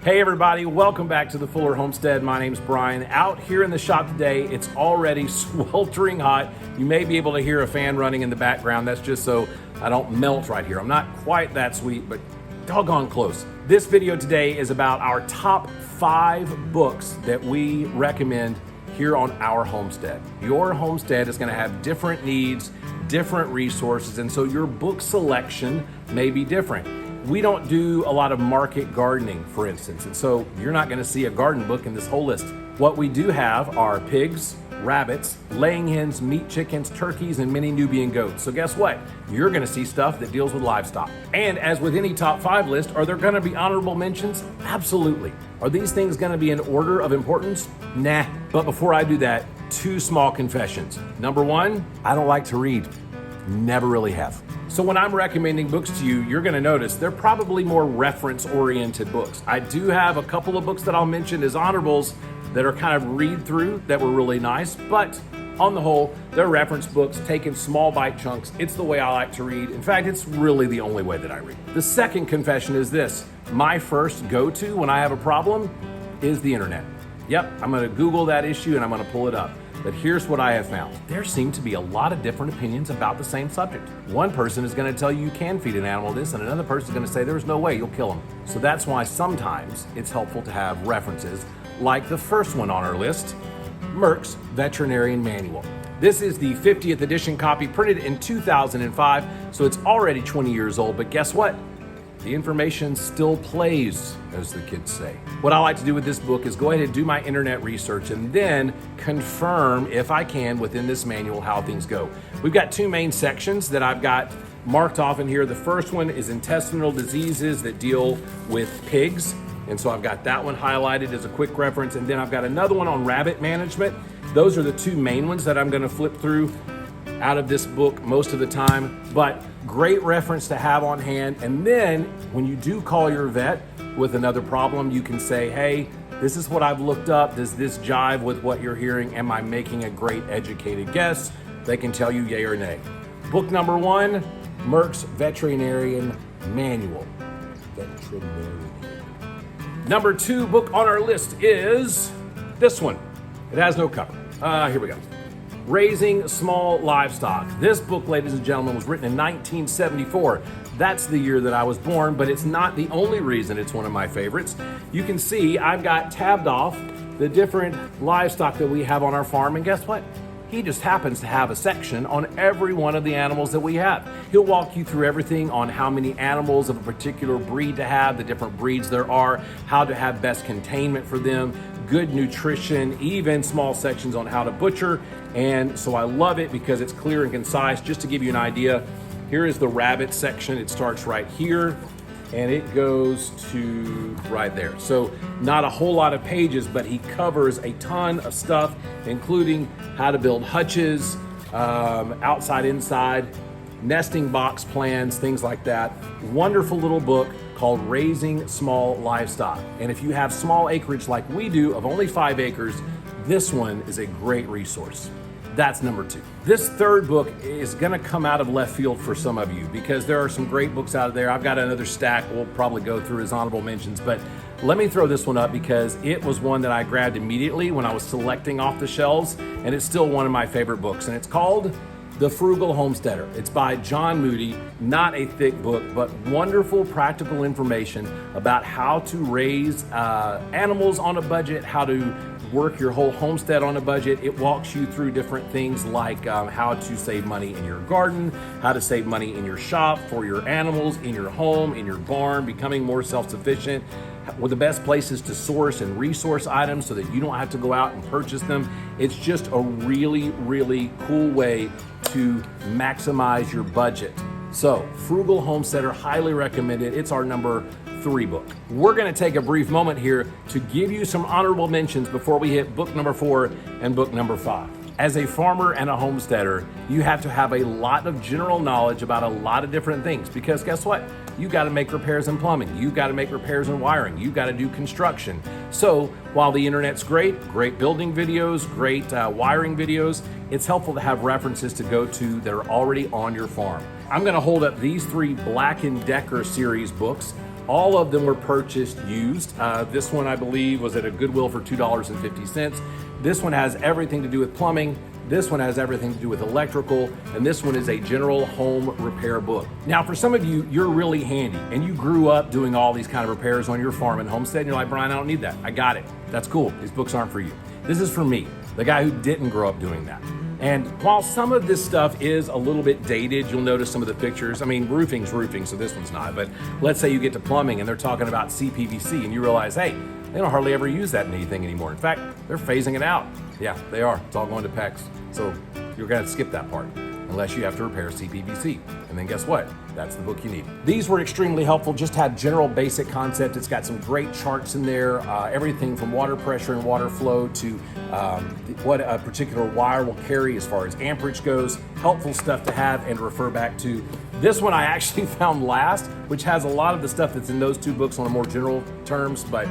Hey everybody, welcome back to the Fuller Homestead. My name's Brian. Out here in the shop today, it's already sweltering hot. You may be able to hear a fan running in the background. That's just so I don't melt right here. I'm not quite that sweet, but doggone close. This video today is about our top 5 books that we recommend here on our homestead. Your homestead is going to have different needs, different resources, and so your book selection may be different. We don't do a lot of market gardening, for instance, and so you're not going to see a garden book in this whole list. What we do have are pigs, rabbits, laying hens, meat chickens, turkeys, and many Nubian goats. So guess what? You're going to see stuff that deals with livestock. And as with any top 5 list, are there going to be honorable mentions? Absolutely. Are these things going to be in order of importance? Nah. But before I do that, 2 small confessions. Number 1, I don't like to read. Never really have. So when I'm recommending books to you, you're going to notice they're probably more reference-oriented books. I do have a couple of books that I'll mention as honorables that are kind of read-through that were really nice, but on the whole, they're reference books taken small bite chunks. It's the way I like to read. In fact, it's really the only way that I read. The second confession is this. My first go-to when I have a problem is the internet. Yep, I'm going to Google that issue and I'm going to pull it up. But here's what I have found. There seem to be a lot of different opinions about the same subject. One person is going to tell you can feed an animal this, and another person is going to say there's no way, you'll kill them. So that's why sometimes it's helpful to have references like the first one on our list, Merck's Veterinarian Manual. This is the 50th edition copy, printed in 2005, so it's already 20 years old, but guess what? The information still plays, as the kids say. What I like to do with this book is go ahead and do my internet research and then confirm, if I can, within this manual how things go. We've got 2 main sections that I've got marked off in here. The first one is intestinal diseases that deal with pigs. And so I've got that one highlighted as a quick reference. And then I've got another one on rabbit management. Those are the 2 main ones that I'm going to flip through out of this book most of the time, but great reference to have on hand. And then when you do call your vet with another problem, you can say, hey, this is what I've looked up. Does this jive with what you're hearing? Am I making a great educated guess? They can tell you yay or nay. Book number 1, Merck's Veterinarian Manual. Number 2 book on our list is this one. It has no cover. Here we go. Raising Small Livestock. This book, ladies and gentlemen, was written in 1974. That's the year that I was born, but it's not the only reason it's one of my favorites. You can see I've got tabbed off the different livestock that we have on our farm, and guess what? He just happens to have a section on every one of the animals that we have. He'll walk you through everything on how many animals of a particular breed to have, the different breeds there are, how to have best containment for them, good nutrition, even small sections on how to butcher. And so I love it because it's clear and concise. Just to give you an idea, here is the rabbit section. It starts right here and it goes to right there. So not a whole lot of pages, but he covers a ton of stuff, including how to build hutches, outside, inside, nesting box plans, things like that. Wonderful little book called Raising Small Livestock. And if you have small acreage like we do of only 5 acres, this one is a great resource. That's number 2. This third book is gonna come out of left field for some of you because there are some great books out there. I've got another stack we'll probably go through as honorable mentions, but let me throw this one up because it was one that I grabbed immediately when I was selecting off the shelves, and it's still one of my favorite books, and it's called The Frugal Homesteader. It's by John Moody. Not a thick book, but wonderful practical information about how to raise animals on a budget, how to work your whole homestead on a budget. It walks you through different things like how to save money in your garden, how to save money in your shop, for your animals, in your home, in your barn, becoming more self-sufficient, with the best places to source and resource items so that you don't have to go out and purchase them. It's just a really, really cool way to maximize your budget. So, Frugal Homesteader, highly recommended. It's our number 3 book. We're going to take a brief moment here to give you some honorable mentions before we hit book number 4 and book number 5. As a farmer and a homesteader, you have to have a lot of general knowledge about a lot of different things because guess what? You got to make repairs in plumbing. You got to make repairs in wiring. You got to do construction. So while the internet's great building videos, great wiring videos, it's helpful to have references to go to that are already on your farm. I'm going to hold up these 3 Black & Decker series books. All of them were purchased used. This one, I believe, was at a Goodwill for $2.50. This one has everything to do with plumbing. This one has everything to do with electrical, and this one is a general home repair book. Now, for some of you, you're really handy, and you grew up doing all these kind of repairs on your farm and homestead, and you're like, Brian, I don't need that. I got it. That's cool. These books aren't for you. This is for me, the guy who didn't grow up doing that. And while some of this stuff is a little bit dated, you'll notice some of the pictures. I mean, roofing's roofing, so this one's not. But let's say you get to plumbing and they're talking about CPVC, and you realize, hey, they don't hardly ever use that in anything anymore. In fact, they're phasing it out. Yeah, they are. It's all going to PEX. So you're going to skip that part unless you have to repair CPVC. And then guess what? That's the book you need. These were extremely helpful. Just had general basic concept. It's got some great charts in there. Everything from water pressure and water flow to what a particular wire will carry as far as amperage goes. Helpful stuff to have and refer back to. This one I actually found last, which has a lot of the stuff that's in those two books on a more general terms, but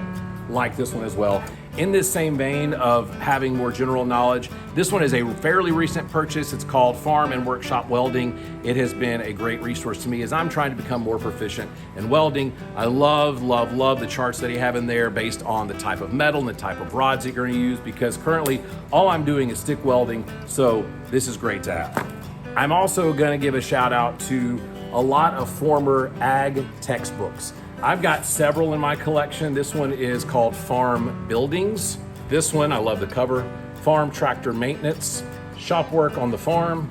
like this one as well. In this same vein of having more general knowledge, this one is a fairly recent purchase. It's called Farm and Workshop Welding. It has been a great resource to me as I'm trying to become more proficient in welding. I love the charts that you have in there based on the type of metal and the type of rods that you're going to use, because currently all I'm doing is stick welding, so this is great to have. I'm also going to give a shout out to a lot of former ag textbooks. I've got several in my collection. This one is called Farm Buildings. This one, I love the cover. Farm Tractor Maintenance, Shop Work on the Farm,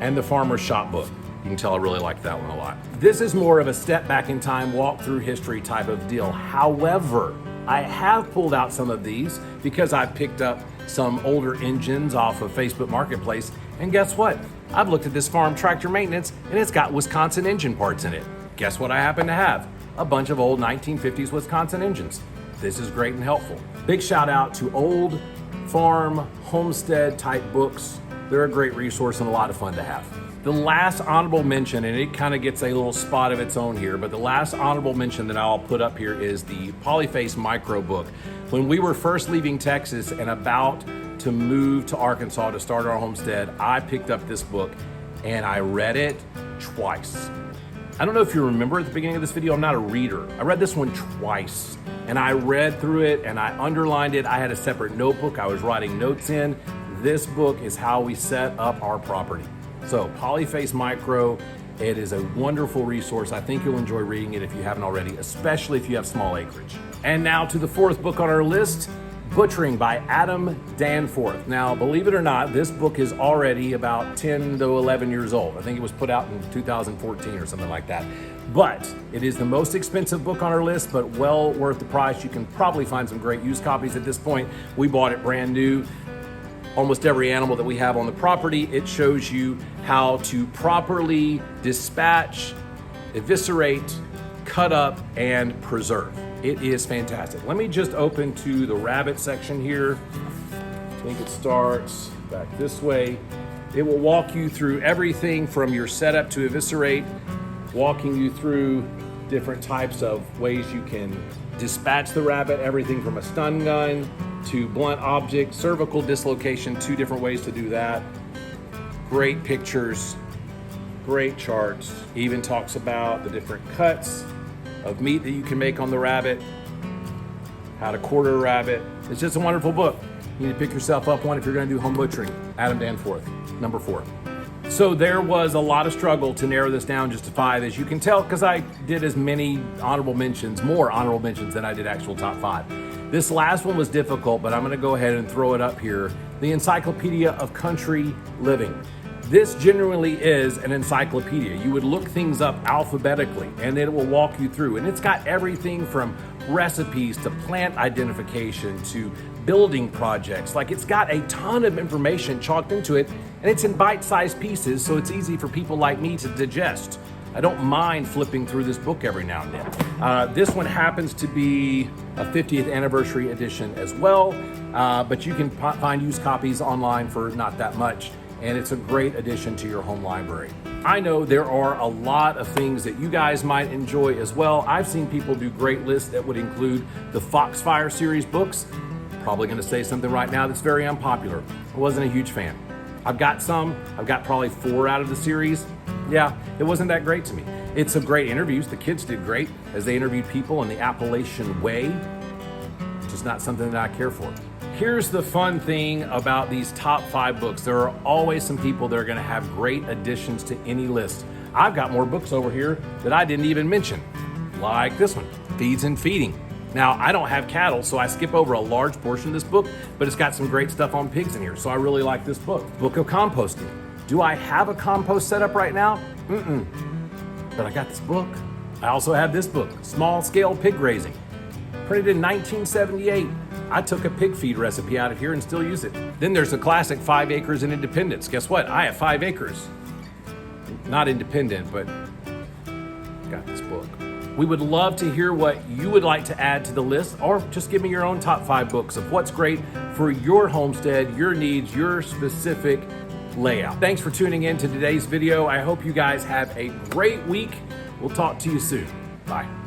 and the Farmer's Shop Book. You can tell I really like that one a lot. This is more of a step back in time, walk through history type of deal. However, I have pulled out some of these because I picked up some older engines off of Facebook Marketplace. And guess what? I've looked at this Farm Tractor Maintenance and it's got Wisconsin engine parts in it. Guess what I happen to have? A bunch of old 1950s Wisconsin engines. This is great and helpful. Big shout out to old farm, homestead type books. They're a great resource and a lot of fun to have. The last honorable mention, and it kind of gets a little spot of its own here, but the last honorable mention that I'll put up here is the Polyface Micro book. When we were first leaving Texas and about to move to Arkansas to start our homestead, I picked up this book and I read it twice. I don't know if you remember at the beginning of this video, I'm not a reader. I read this one twice and I read through it and I underlined it. I had a separate notebook I was writing notes in. This book is how we set up our property. So Polyface Micro, it is a wonderful resource. I think you'll enjoy reading it if you haven't already, especially if you have small acreage. And now to the fourth book on our list, Butchering by Adam Danforth. Now, believe it or not, this book is already about 10 to 11 years old. I think it was put out in 2014 or something like that. But it is the most expensive book on our list, but well worth the price. You can probably find some great used copies at this point. We bought it brand new. Almost every animal that we have on the property, it shows you how to properly dispatch, eviscerate, cut up, and preserve. It is fantastic. Let me just open to the rabbit section here. I think it starts back this way. It will walk you through everything from your setup to eviscerate, walking you through different types of ways you can dispatch the rabbit, everything from a stun gun to blunt object, cervical dislocation, 2 different ways to do that. Great pictures, great charts. Even talks about the different cuts of meat that you can make on the rabbit, how to quarter a rabbit. It's just a wonderful book. You need to pick yourself up one if you're going to do home butchering. Adam Danforth, number 4. So there was a lot of struggle to narrow this down just to 5, as you can tell, because I did as many more honorable mentions than I did actual top 5. This last one was difficult, but I'm going to go ahead and throw it up here. The Encyclopedia of Country Living. This genuinely is an encyclopedia. You would look things up alphabetically and it will walk you through. And it's got everything from recipes to plant identification to building projects. Like, it's got a ton of information chalked into it, and it's in bite-sized pieces, so it's easy for people like me to digest. I don't mind flipping through this book every now and then. This one happens to be a 50th anniversary edition as well, but you can find used copies online for not that much. And it's a great addition to your home library. I know there are a lot of things that you guys might enjoy as well. I've seen people do great lists that would include the Foxfire series books. Probably gonna say something right now that's very unpopular. I wasn't a huge fan. I've got some, I've got probably 4 out of the series. Yeah, it wasn't that great to me. It's some great interviews. The kids did great as they interviewed people in the Appalachian way, which is not something that I care for. Here's the fun thing about these top 5 books. There are always some people that are gonna have great additions to any list. I've got more books over here that I didn't even mention, like this one, Feeds and Feeding. Now, I don't have cattle, so I skip over a large portion of this book, but it's got some great stuff on pigs in here, so I really like this book. Book of Composting. Do I have a compost setup right now? But I got this book. I also have this book, Small Scale Pig Raising. Printed in 1978. I took a pig feed recipe out of here and still use it. Then there's the classic 5 acres in Independence. Guess what? I have 5 acres. Not independent, but got this book. We would love to hear what you would like to add to the list, or just give me your own top 5 books of what's great for your homestead, your needs, your specific layout. Thanks for tuning in to today's video. I hope you guys have a great week. We'll talk to you soon. Bye.